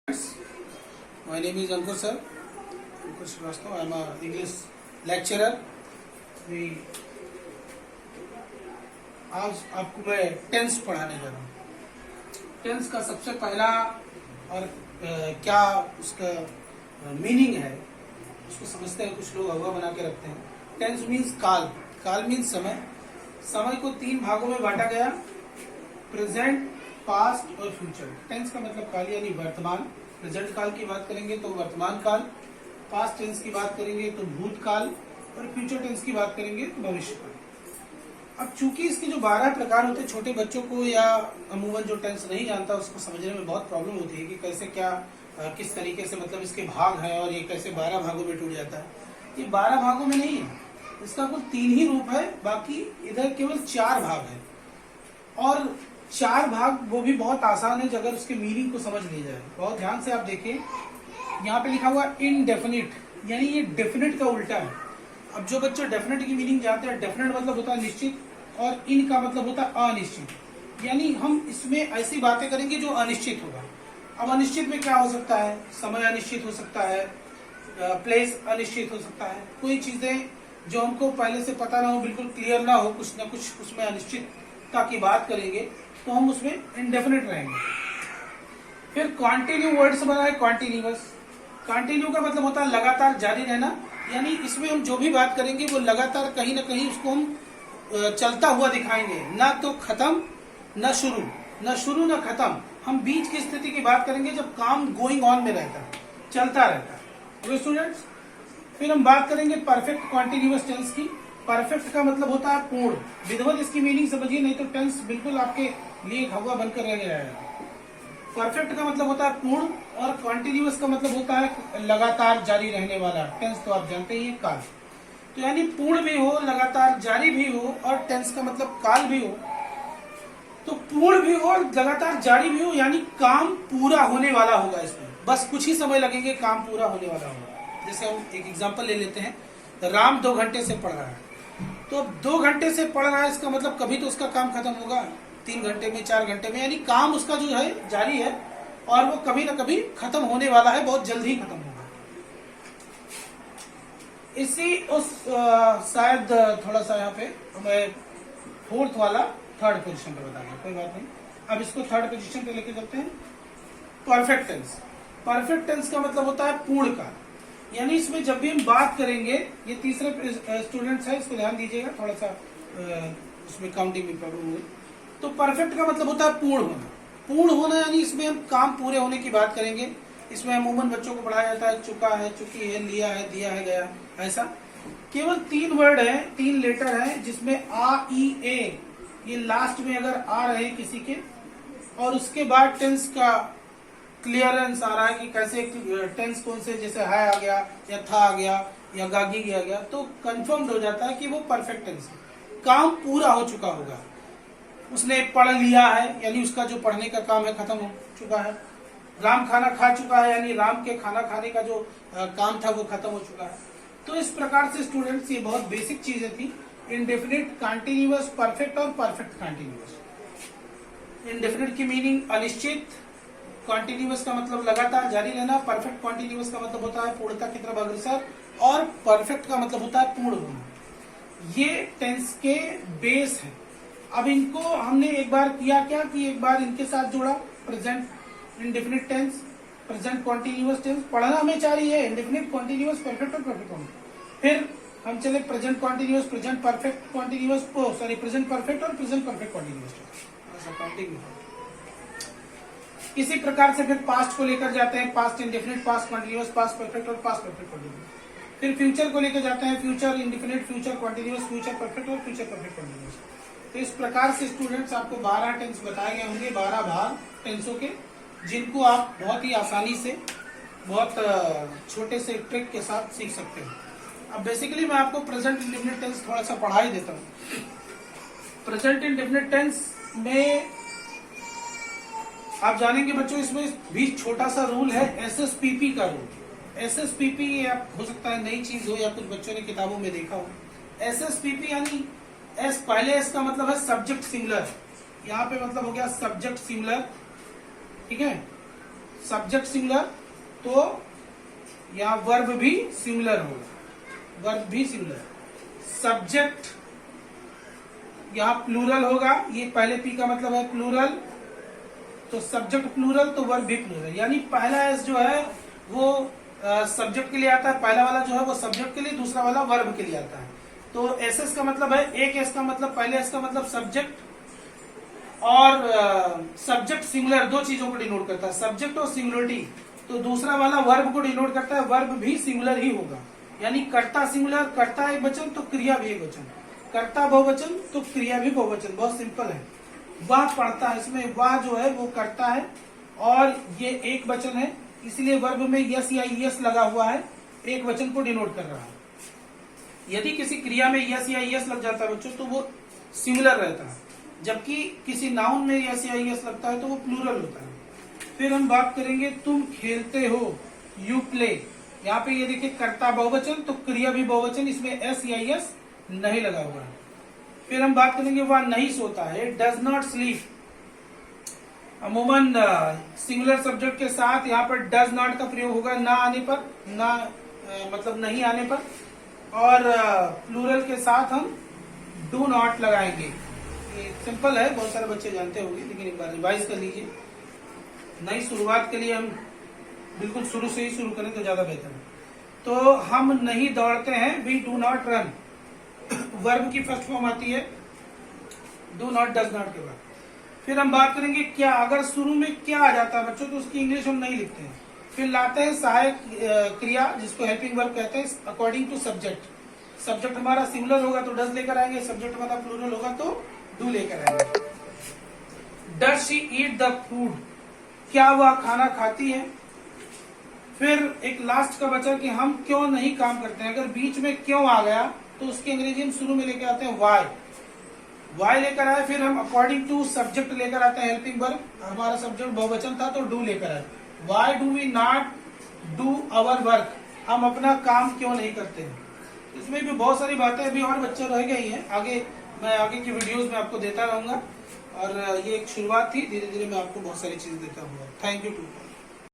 My name is Ankur sir. Ankur Srivastava. I am a English lecturer. आज आपको मैं tense पढ़ाने जा रहा हूँ। टेंस का सबसे पहला और क्या उसका मीनिंग है उसको समझते हैं। कुछ लोग अगवा बना के रखते हैं। टेंस मीन्स काल। काल मीन्स समय। समय को तीन भागों में बांटा गया, प्रेजेंट, पास्ट और फ्यूचर। टेंस का मतलब काल यानी वर्तमान। प्रेजेंट काल की बात करेंगे तो वर्तमान काल, पास्ट टेंस की बात करेंगे तो भूतकाल और फ्यूचर टेंस की बात करेंगे तो भविष्य काल। अब चूंकि इसके जो 12 प्रकार होते हैं, छोटे बच्चों को या अमूमन जो टेंस नहीं जानता उसको समझने में बहुत प्रॉब्लम होती है कि कैसे क्या किस तरीके से मतलब इसके भाग हैं और ये कैसे 12 भागों में टूट जाता है। ये 12 भागों में नहीं है, इसका कुल 3 ही रूप है, बाकी इधर केवल 4 भाग है। और 4 भाग वो भी बहुत आसान है अगर उसके मीनिंग को समझ लिया जाए। बहुत ध्यान से आप देखिए, यहाँ पे लिखा हुआ इनडेफिनिट, यानी ये डेफिनेट का उल्टा है। अब जो बच्चे डेफिनेट की मीनिंग जानते हैं, डेफिनेट मतलब होता है निश्चित और इन का मतलब होता है अनिश्चित। यानी हम इसमें ऐसी बातें करेंगे जो अनिश्चित होगा। अब अनिश्चित में क्या हो सकता है? समय अनिश्चित हो सकता है, प्लेस अनिश्चित हो सकता है। कोई चीजें जो हमको पहले से पता ना हो, बिल्कुल क्लियर ना हो, कुछ ना कुछ उसमें अनिश्चितता की बात करेंगे तो हम उसमें इनडेफिनेट रहेंगे। फिर कॉन्टिन्यू वर्ड से बना है कॉन्टिन्यूअस। कॉन्टिन्यू का मतलब होता है लगातार जारी रहना, यानी इसमें हम जो भी बात करेंगे वो लगातार कहीं ना कहीं उसको हम चलता हुआ दिखाएंगे, ना तो खत्म न शुरू न खत्म। हम बीच की स्थिति की बात करेंगे जब काम गोइंग ऑन में रहता है, चलता रहता है। स्टूडेंट्स, फिर हम बात करेंगे परफेक्ट कॉन्टिन्यूअस टेंस की। परफेक्ट का मतलब होता है पूर्ण। विधिवत इसकी मीनिंग समझिए, नहीं तो टेंस बिल्कुल आपके लिए हवा बनकर रह जाएगा। परफेक्ट का मतलब होता है पूर्ण और कॉन्टिन्यूअस का मतलब होता है लगातार जारी रहने वाला। टेंस तो आप जानते ही हैं, काल। तो यानी पूर्ण भी हो, लगातार जारी भी हो और टेंस का मतलब काल भी हो। तो पूर्ण भी हो और लगातार जारी भी हो, यानी काम पूरा होने वाला होगा। इसमें बस कुछ ही समय लगेंगे, काम पूरा होने वाला होगा। जैसे हम एक एग्जांपल ले लेते हैं, राम 2 घंटे से पढ़ रहा है। तो 2 घंटे से पढ़ रहा है, इसका मतलब कभी तो उसका काम खत्म होगा, 3 घंटे में, 4 घंटे में, यानी काम उसका जो है जारी है और वो कभी ना कभी खत्म होने वाला है, बहुत जल्द ही खत्म होगा। इसी उस शायद थोड़ा सा यहाँ पे हमें 4th वाला 3rd पोजीशन पे बता दें, कोई बात नहीं। अब इसको 3rd पोजीशन पे लेके चलते हैं। Perfect tense. परफेक्ट टेंस का मतलब होता है पूर्ण काल, यानी इसमें जब भी हम बात करेंगे, ये तीसरे स्टूडेंट्स है, इसको ध्यान दीजिएगा, थोड़ा सा उसमें काउंटिंग में प्रॉब्लम हुई। तो परफेक्ट का मतलब होता है पूर्ण होना। पूर्ण होना यानी इसमें हम काम पूरे होने की बात करेंगे। इसमें अमूमन बच्चों को पढ़ाया जाता है चुका है, चुकी है, लिया है, दिया है, गया, ऐसा। केवल 3 वर्ड है, 3 लेटर है, जिसमें आ, ई, ए, ये लास्ट में अगर आ रहे किसी के और उसके बाद टेंस का क्लियरेंस आ रहा है कि कैसे टेंस कौन से, जैसे है आ गया या था आ गया या गागी आ गया, तो कंफर्म हो जाता है कि वो परफेक्ट टेंस है, काम पूरा हो चुका होगा। उसने पढ़ लिया है, यानी उसका जो पढ़ने का काम है खत्म हो चुका है। राम खाना खा चुका है, यानी राम के खाना खाने का जो काम था वो खत्म हो चुका है। तो इस प्रकार से स्टूडेंट्स ये बहुत बेसिक चीजें थी, इंडेफिनिट, कॉन्टिन्यूअस, परफेक्ट और परफेक्ट कॉन्टिन्यूअस। इंडेफिनिट की मीनिंग अनिश्चित, कॉन्टिन्यूअस का मतलब लगातार जारी रहना, परफेक्ट कॉन्टिन्यूअस का मतलब होता है पूर्णता की तरफ अग्रसर और परफेक्ट का मतलब होता है पूर्ण होना। ये टेंस के बेस है। अब इनको हमने एक बार किया क्या कि एक बार इनके साथ जोड़ा, present indefinite tense, present continuous tense. पढ़ना हमें चाहिए इंडेफिनिट, कॉन्टिन्यूअस, परफेक्ट और परफेक्ट कॉन्टिन्यूअस। फिर हम चले present continuous, present perfect continuous, sorry present perfect और प्रेजेंट परफेक्ट कॉन्टिन्यूअस। इसी प्रकार से फिर पास्ट को लेकर जाते हैं, past indefinite, past continuous, past perfect और पास्ट परफेक्ट कॉन्टिन्यूअस। फिर फ्यूचर को लेकर जाते हैं, future indefinite, future continuous, future perfect और फ्यूचर परफेक्ट कॉन्टिन्यूअस। तो इस प्रकार से स्टूडेंट्स आपको 12 टेंस बताए गए होंगे, 12 भाग टेंसों के, जिनको आप बहुत ही आसानी से, बहुत छोटे से ट्रिक के साथ सीख सकते हैं। अब बेसिकली मैं आपको प्रेजेंट इंडेफिनिट टेंस थोड़ा सा पढ़ा ही देता हूँ। प्रेजेंट इंडेफिनिट टेंस में आप जानेंगे बच्चों, इसमें भी छोटा सा रूल है, एसएसपीपी का रूल। एसएसपीपी आप हो सकता है नई चीज हो या कुछ बच्चों ने किताबों में देखा हो। एसएसपीपी यानी एस, पहले एस का मतलब है सब्जेक्ट सिमिलर, यहाँ पे मतलब हो गया सब्जेक्ट सिमिलर, ठीक है। सब्जेक्ट सिंगुलर तो यहाँ वर्ब भी सिंगुलर होगा, वर्ब भी सिंगुलर। सब्जेक्ट यहाँ प्लूरल होगा, ये पहले पी का मतलब है प्लूरल, तो सब्जेक्ट प्लूरल तो वर्ब भी प्लूरल, यानी पहला एस जो है वो सब्जेक्ट के लिए आता है, पहला वाला जो है वो सब्जेक्ट के लिए, दूसरा वाला वर्ब के लिए आता है। तो एस एस का मतलब है, एक एस का मतलब, पहले एस का मतलब सब्जेक्ट और सब्जेक्ट सिंगुलर, दो चीजों को डिनोट करता है, सब्जेक्ट और सिंगुलरिटी। तो दूसरा वाला वर्ब को डिनोट करता है, वर्ब भी सिंगुलर ही होगा, यानी कर्ता सिंगुलर, कर्ता एक वचन तो क्रिया भी एक वचन, कर्ता बहुवचन तो क्रिया भी बहुवचन, बहुत सिंपल है। वह पढ़ता है, इसमें वह जो है वो करता है और ये एक वचन है, इसलिए वर्ब में यस या यस लगा हुआ है, एक वचन को डिनोट कर रहा है। यदि किसी क्रिया में यस या यस लग जाता है बच्चों तो वो सिंगुलर रहता है, जबकि किसी नाउन में यस या यस लगता है तो वो प्लूरल होता है। फिर हम बात करेंगे तुम खेलते हो, यू प्ले। यहाँ पे ये देखिए कर्ता बहुवचन तो क्रिया भी बहुवचन, इसमें एस या यस नहीं लगा हुआ है। फिर हम बात करेंगे वह नहीं सोता है, डज नॉट स्लीप। अमूमन सिंगुलर सब्जेक्ट के साथ यहाँ पर डज नॉट का प्रयोग होगा ना आने पर, ना मतलब नहीं आने पर, और प्लूरल के साथ हम डू नॉट लगाएंगे। ये सिंपल है, बहुत सारे बच्चे जानते होंगे, लेकिन एक बार रिवाइज कर लीजिए। नई शुरुआत के लिए हम बिल्कुल शुरू से ही शुरू करें तो ज्यादा बेहतर है। तो हम नहीं दौड़ते हैं, we do not run, verb की फर्स्ट फॉर्म आती है डू नॉट डज नॉट के बाद। फिर हम बात करेंगे क्या, अगर शुरू में क्या आ जाता है बच्चों तो उसकी इंग्लिश हम नहीं लिखते हैं। फिर लाते हैं सहायक क्रिया जिसको हेल्पिंग वर्ब कहते हैं, अकॉर्डिंग टू सब्जेक्ट। सब्जेक्ट हमारा सिंगुलर होगा तो डज लेकर आएंगे, सब्जेक्ट हमारा प्लूरल होगा तो डू लेकर आएंगे। Does she eat the food, क्या वह खाना खाती है। फिर एक लास्ट का बचा कि हम क्यों नहीं काम करते हैं। अगर बीच में क्यों आ गया तो उसकी अंग्रेजी हम शुरू में लेकर आते हैं वाई, वाई लेकर आए। फिर हम अकॉर्डिंग टू सब्जेक्ट लेकर आते हैं हेल्पिंग वर्ब, हमारा सब्जेक्ट बहुवचन था तो डू लेकर आए। Why do we not do our work, हम अपना काम क्यों नहीं करते हैं। इसमें भी बहुत सारी बातें अभी और बच्चे रह गई हैं, आगे मैं आगे की वीडियोस में आपको देता रहूंगा। और ये एक शुरुआत थी, धीरे धीरे मैं आपको बहुत सारी चीजें देता हूँ। Thank you to.